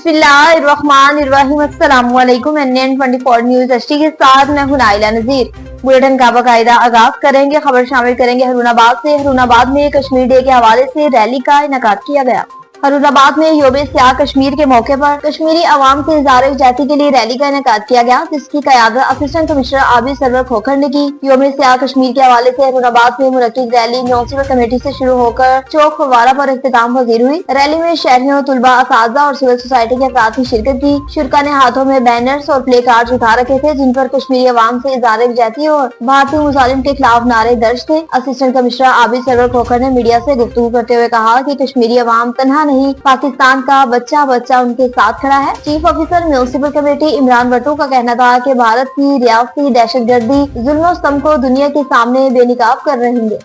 बिस्मिल्लाहिर्रहमानिर्रहीम। अस्सलामुअलैकुम। NN 24 news HD के साथ मैं हूं नाइला नजीर। बुलेटिन का बाकायदा आगाज करेंगे। खबर शामिल करेंगे हरूनाबाद से। हरूनाबाद में कश्मीर डे के हवाले से रैली का इनेकाद किया गया। हरूनाबाद में योम सियाह कश्मीर के मौके पर कश्मीरी अवाम से इज़हार यकजहती के लिए रैली का इनेकाद किया गया, जिसकी क़यादत असिस्टेंट कमिश्नर आबिद सरवर खोखर ने की। योम सियाह कश्मीर के हवाले से हरूनाबाद में मुनक्किद रैली म्युनिसिपल कमेटी से शुरू होकर चौक फव्वारा पर इख्तिताम पजीर हुई। रैली में शहरियों, तुलबा, असातिज़ा और सिविल सोसाइटी के अफराद की शिरकत की। शुरका ने हाथों में बैनर्स और प्ले कार्ड उठा रखे थे, जिन पर कश्मीरी अवाम से इज़हार यकजहती और भारतीय मुजालिम के खिलाफ नारे दर्ज थे। असिस्टेंट कमिश्नर आबिद सरवर खोखर ने मीडिया से गुफ्तगू करते हुए कहा कि कश्मीरी अवाम तन्हा नहीं, पाकिस्तान का बच्चा बच्चा उनके साथ खड़ा है। Chief officer municipal committee Imran Bhatto का कहना था कि भारत की रियासती दहशतगर्दी जुल्म स्तंभ को दुनिया के सामने बेनकाब कर रहेंगे।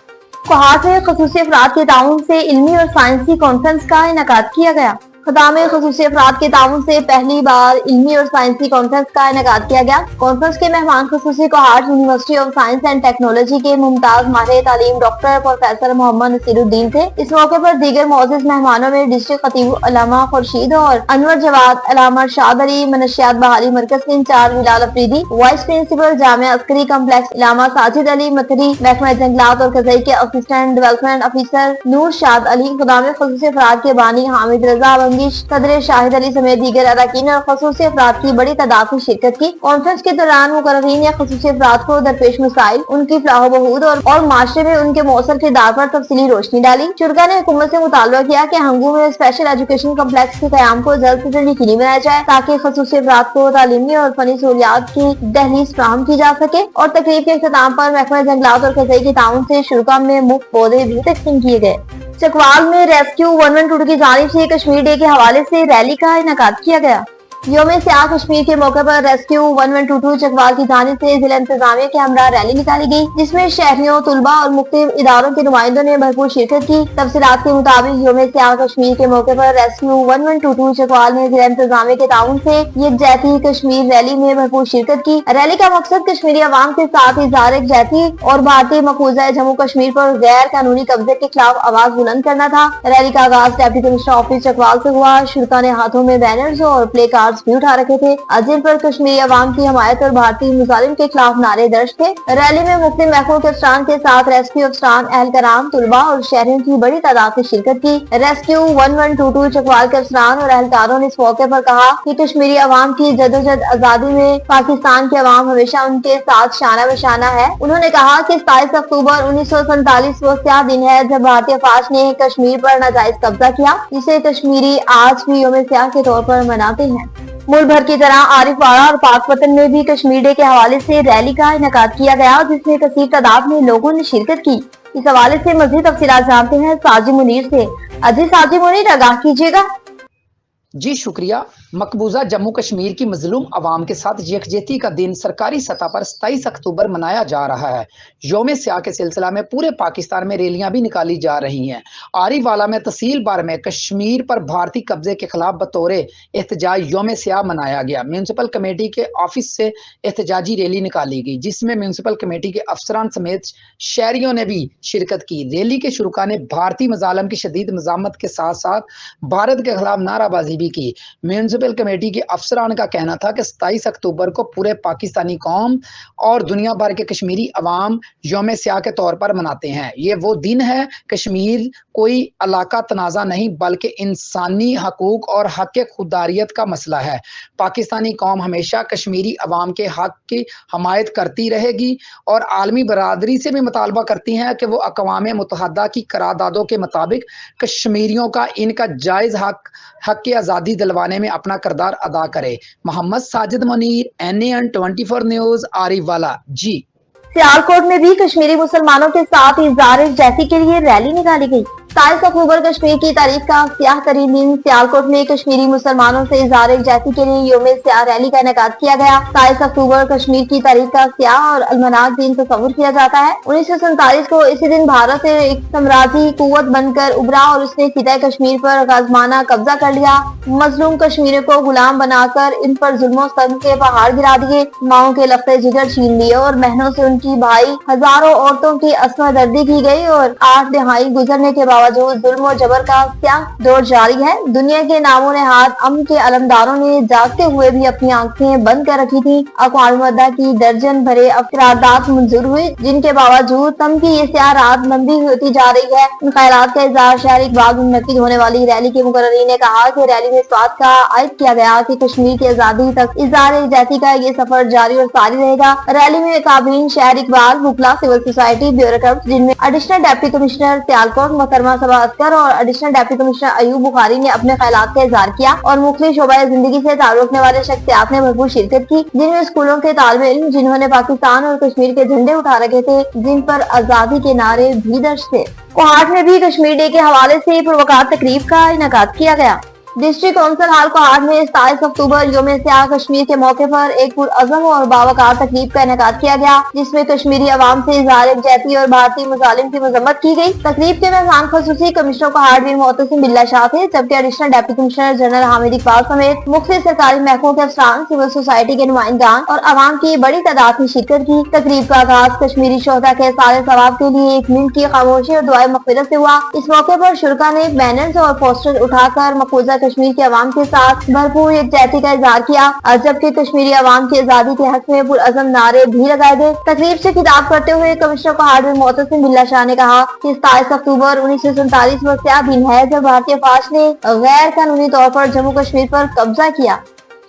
कोहाट में खसूसी अफराद के ताउन से इल्मी और साइंसी कॉन्फ्रेंस का इनेकाद किया गया। खदाम खसूसी अफराद के ताउन से पहली बार इल्मी और साइंसी कॉन्फ्रेंस का इनेकाद किया गया। कॉन्फ्रेंस के मेहमान खसूसी Kohat university of science and technology के मुमताज माहिर तालीम डॉक्टर प्रोफेसर मोहम्मद नसीरुद्दीन थे। इस मौके पर दीगर मोअज़्ज़िज़ मेहमानों में डिस्ट्रिक्ट खतीब अल्लामा खुर्शीद और अनवर जवाद, अल्लामा शाद अली, मनशियात बहाली मरकज के incharge Bilal Afridi, vice principal Jamia Askari complex Allama Sajid Ali Mathri, महकमा जंगलात और कज़ई के असिस्टेंट डेवलपमेंट ऑफिसर नूर शाद अली, खदाम खसूसी अफराद के बानी हामिद रजा, सदर शाहिद अली समेत दीगर अरकान और खसूसी अफराद की बड़ी तादाद में शिरकत की। कॉन्फ्रेंस के दौरान मुकर्ररीन या खसूसी अफराद को दरपेश मसाइल, उनकी फलाह बहूद और माशरे में उनके मौसर किरदार पर तफसीली रोशनी डाली। शुरका ने हुकूमत से मुतालबा किया कि हंगू में स्पेशल एजुकेशन कम्प्लेक्स के क़याम को जल्द से जल्द यकीनी बनाया जाए, ताकि खसूसी अफराद को तालीमी और फनी सहूलियात की दहलीज फराहम की जा सके। और तकरीब के इख्तिताम पर महकमा जंगलात और कज़ई के ताउन से शुरका में मुफ्त पौधे भी तकसीम किए गए। चकवाल में रेस्क्यू 112 की जानिब से कश्मीर डे के हवाले से रैली का इनेकाद किया गया। योम सियाह कश्मीर के मौके पर रेस्क्यू 1122 चकवाल की जानिब से जिला इंतजामिया के हमरा रैली निकाली गई, जिसमें शहरियों, तुलबा और मुख्तलिफ इदारों के नुमाइंदों ने भरपूर शिरकत की। तफसीलात के मुताबिक योम सियाह कश्मीर के मौके पर रेस्क्यू 1122 चकवाल ने जिला इंतजामिया के ताउन से यकजहती कश्मीर रैली में भरपूर शिरकत की। रैली का मकसद कश्मीरी अवाम के साथ इज़हार यकजहती और भारतीय मकबूजा जम्मू कश्मीर पर गैर कानूनी कब्जे के खिलाफ आवाज बुलंद करना था। रैली का आगाज डिप्टी कमिश्नर ऑफिस चकवाल से हुआ। शुरका ने हाथों में बैनर्स और प्ले कार्ड भी उठा रखे थे, जिन पर कश्मीरी अवाम की हमायत और भारतीय मुजालिम के खिलाफ नारे दर्ज थे। रैली में मुख्तलिफ महकमों के अफसरान के साथ रेस्क्यू अफसरान, एहलकाराम, तुलबा और शहरियों की बड़ी तादाद में शिरकत की। रेस्क्यू 1122 चकवाल के अफसरान और एहलकारों ने इस मौके पर कहा कि कश्मीरी अवाम की जदोजहद आजादी में पाकिस्तान के अवाम हमेशा उनके साथ शाना बशाना है। उन्होंने कहा कि 27 अक्टूबर 1947 वो स्याह दिन है जब भारतीय फौज ने कश्मीर पर नाजायज कब्जा किया, जिसे कश्मीरी आज भी योम सियाह के तौर पर मनाते हैं। मुल्क भर की तरह आरिफवाड़ा और पाकपतन में भी कश्मीर डे के हवाले से रैली का इनेकाद किया गया, जिसमें कसीर तादाद में लोगों ने शिरकत की। इस हवाले से मज़ीद तफसीलात जानते हैं साजिद मुनीर से। अजी साजिद मुनीर, आगाह कीजिएगा। जी शुक्रिया। मकबूजा जम्मू कश्मीर की मजलूम अवाम के साथ यकजहती का दिन सरकारी सतह पर 27 अक्टूबर मनाया जा रहा है। योम सियाह के सिलसिला में पूरे पाकिस्तान में रैलियां भी निकाली जा रही हैं। आरीवाला में तहसील बार में कश्मीर पर भारतीय कब्जे के खिलाफ बतौर एहतजाज योम सियाह मनाया गया। म्यूनसिपल कमेटी के ऑफिस से एहतजाजी रैली निकाली गई, जिसमें म्यूनसिपल कमेटी के अफसरान समेत शहरियों ने भी शिरकत की। रैली के शुरुका ने भारतीय मजालम की शदीद मजामत के साथ साथ भारत के खिलाफ नाराबाजी भी की। म्यूनसिपल कमेटी के अफसरान का कहना था कि 27 अक्टूबर को पूरे पाकिस्तानी कौम और दुनिया भर के कश्मीरी अवाम योम सियाह के तौर पर मनाते हैं। ये वो दिन है, कश्मीर कोई इलाका तनाज़ा नहीं बल्कि इंसानी हकूक और हक खुदारियत का मसला है। पाकिस्तानी कौम हमेशा कश्मीरी अवाम के हक की हमायत करती रहेगी और आलमी बरादरी से भी मुतालबा करती हैं कि वो अक़वाम मुत्तहदा की करारदादों के मुताबिक कश्मीरियों का इनका जायज़ हक की आज़ादी दिलवाने में अपना किरदार अदा करे। Mohammad Sajid Munir, NN 24 news, Ariwala. जी सियालकोट में भी कश्मीरी मुसलमानों के साथ इज़हार यकजहती के लिए रैली निकाली गई। 27 अक्टूबर कश्मीर की तारीख का सियाह तरीन दिन सियालकोट में कश्मीरी मुसलमानों से इज़हार यकजहती के लिए योम सियाह रैली का इनेकाद किया गया। 27 अक्टूबर कश्मीर की तारीख का सियाह और अलमनाक दिन तस्वुर किया जाता है। 1947 को इसी दिन भारत एक साम्राज्यी कुव्वत बनकर उभरा और उसने खिता कश्मीर पर गाज़माना कब्जा कर लिया। मजलूम कश्मीरियों को गुलाम बनाकर इन पर जुल्मों स्तम के पहाड़ गिरा दिए, माओ के लफ्ते जिगर छीन लिए और बहनों से उनकी भाई हजारों औरतों की अस्मा दर्दी की गई और 8 दिहाई गुजरने के बाद बावजूद जुल्म और जबर का स्याह दौर जारी है। दुनिया के नामों नेहाद अमन के अलमदारों ने जागते हुए भी अपनी आंखें बंद कर रखी थी। अक़वाम मुत्तहिदा की दर्जन भरे करारदाद मंजूर हुई, जिनके बावजूद तम की ये स्याह रात लंबी होती जा रही है। इन ख्यालात का इज़हार शहर इकबाल में मुनक्किद होने वाली रैली के मुकर्रिरीन ने कहा कि रैली में इस बात का आयद किया गया कि कश्मीर की आजादी तक इज़हार यकजहती का ये सफर जारी और सारी रहेगा। रैली में काबीन शहर इकबाल, बुकला, सिविल सोसाइटी, ब्यूरोक्रेट्स, जिनमें एडिशनल डिप्टी कमिश्नर सियालकोट मोहतरमा सबा अस्कर और additional deputy commissioner Ayub Bukhari ने अपने ख्यालात का इज़हार किया और मुख्तलिफ शोबा जिंदगी से ताल्लुक रखने वाले शख्सियात ने भरपूर शिरकत की, जिनमें स्कूलों के तालिब इल्म जिन्होंने पाकिस्तान और कश्मीर के झंडे उठा रखे थे, जिन पर आजादी के नारे भी दर्ज थे। कोहाट में भी कश्मीर डे के हवाले से पुरवकार तकरीब का इनेकाद किया गया। डिस्ट्रिक्ट काउंसिल हाल कोहाट में 27 अक्टूबर यौम स्याह कश्मीर के मौके पर एक पुरअज़म और बावकार तकरीब का इनेकाद किया गया, जिसमें कश्मीरी अवाम से इज़हार यकजहती और भारतीय मुजालिम की मजम्मत की गई। तकरीब के मेहमान खसूसी कमिश्नर कोहाट बीर मोहतसिम बिल्ला शाह थे, जबकि additional deputy commissioner general Hamid Iqbal समेत मुख्तलिफ सरकारी महकमों के अफसरान, सिविल सोसाइटी के नुमाइंदान और अवाम की बड़ी तादाद में शिरकत की। तकरीब का आगाज कश्मीरी शोहदा के सारे सवाब के लिए एक मिनट की खामोशी और दुआए मग़फ़िरत से हुआ। इस मौके पर शुरका ने बैनर्स और पोस्टर उठाकर मकबूजा कश्मीर के अवाम के साथ भरपूर यकजहती का इज़हार किया, जबकि कश्मीरी अवाम की आजादी के हक में पुरअज़म नारे भी लगाए गए। तकरीब से खिताब करते हुए कमिश्नर कोहाट बीर मोहतसिम बिल्ला शाह ने कहा कि 27 अक्टूबर 1947 वो स्याह दिन है जब भारतीय फौज ने गैर कानूनी तौर पर जम्मू कश्मीर पर कब्जा किया।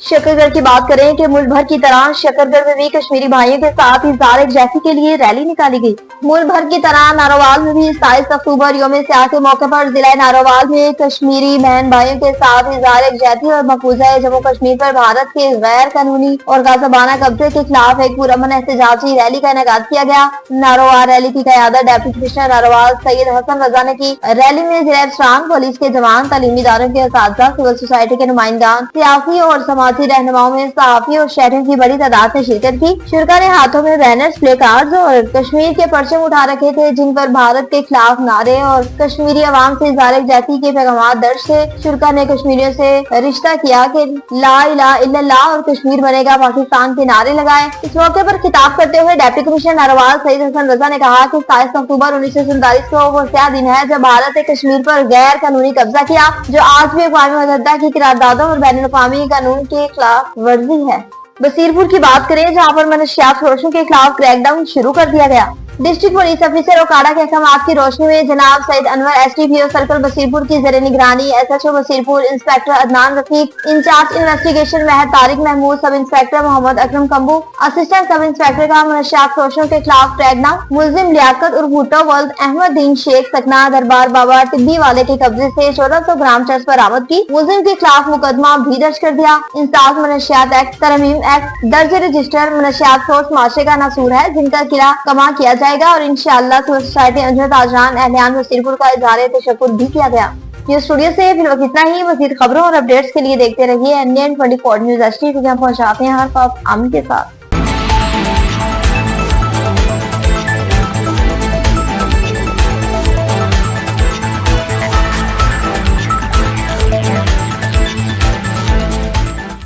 शकरगढ़ की बात करें कि मुल्क भर की तरह शकरगढ़ में भी कश्मीरी भाइयों के साथ इज़हार यकजहती के लिए रैली निकाली गई। मुल्क भर की तरह नारोवाल में भी 27 अक्टूबर यौम स्याह के मौके पर जिला नारोवाल में कश्मीरी बहन भाइयों के साथ इज़हार यकजहती और मकबूजा जम्मू कश्मीर पर भारत के गैर कानूनी और गाज़िबाना कब्जे के खिलाफ एक पुरअमन एहतजाजी रैली का इनेकाद किया गया। नारोवाल रैली की क़यादत डिप्टी कमिश्नर नारोवाल सैयद हसन रजा ने की। रैली में जिला अफसरान, पुलिस के जवान, तालीमी इदारों के असातिज़ा, सिविल सोसाइटी के नुमाइंदान, सियासी और समाजी रहनुमाओं में सहाफ़ी और शहरियों की बड़ी तादाद में शिरकत की। शुरका ने हाथों में बैनर्स, प्ले कार्ड्स और कश्मीर के परचम उठा रखे थे, जिन पर भारत के खिलाफ नारे और कश्मीरी अवाम से इज़हार यकजहती के पैगाम दर्ज थे। शुरका ने कश्मीरियों से रिश्ता किया कि ला इलाहा इल्लल्लाह और कश्मीर बनेगा पाकिस्तान के नारे लगाए। इस मौके पर खिताब करते हुए डिप्टी कमिश्नर नारोवाल सैयद हसन रजा ने कहा कि 27 अक्टूबर 1947 को वो स्याह दिन है जब भारत ने कश्मीर पर गैर कानूनी कब्जा किया, जो आज भी अक़वाम मुत्तहिदा की करारदादों और बैनुल अक़वामी कानून के खिलाफ वर्जी है। बसीरपुर की बात करें जहां पर मनशियात फरोशों के खिलाफ क्रैकडाउन शुरू कर दिया गया। डिस्ट्रिक्ट पुलिस ऑफिसर ओकाड़ा के अहकामात की रोशनी में जनाब सईद अनवर एसडीपीओ सर्कल बसीरपुर की ज़ेरे निगरानी SHO Basirpur inspector Adnan Rafiq, incharge investigation Mehr Tariq Mahmood, sub inspector Mohammad Akram Kamboh, assistant sub inspector का मनशियात फरोशों के खिलाफ क्रैकडाउन, मुलजिम लियाकत उर्फ भुट्टो वल्द अहमद दीन शेख सकना दरबार बाबा टिब्बी वाले के कब्जे से 1400 ग्राम चर्च बरामद की। मुलजिम के खिलाफ मुकदमा भी दर्ज कर दिया। इंसाफ मनशियात एक्ट, तरमीम एक्ट दर्ज रजिस्टर मनशियात फरोश माशरे का नासूर है, जिनका किरा कमा किया जाएगा और इंशाअल्लाह सिविल सोसाइटी अंजुमन ताजरान एहलियान बसीरपुर का इज़हार तशक्कुर भी किया गया। न्यूज़ स्टूडियो से फिलहाल इतना ही। मज़ीद खबरों और अपडेट्स के लिए देखते रहिए NN24 न्यूज़ HD, पहुंचाते हैं हर वक्त आमिर के साथ।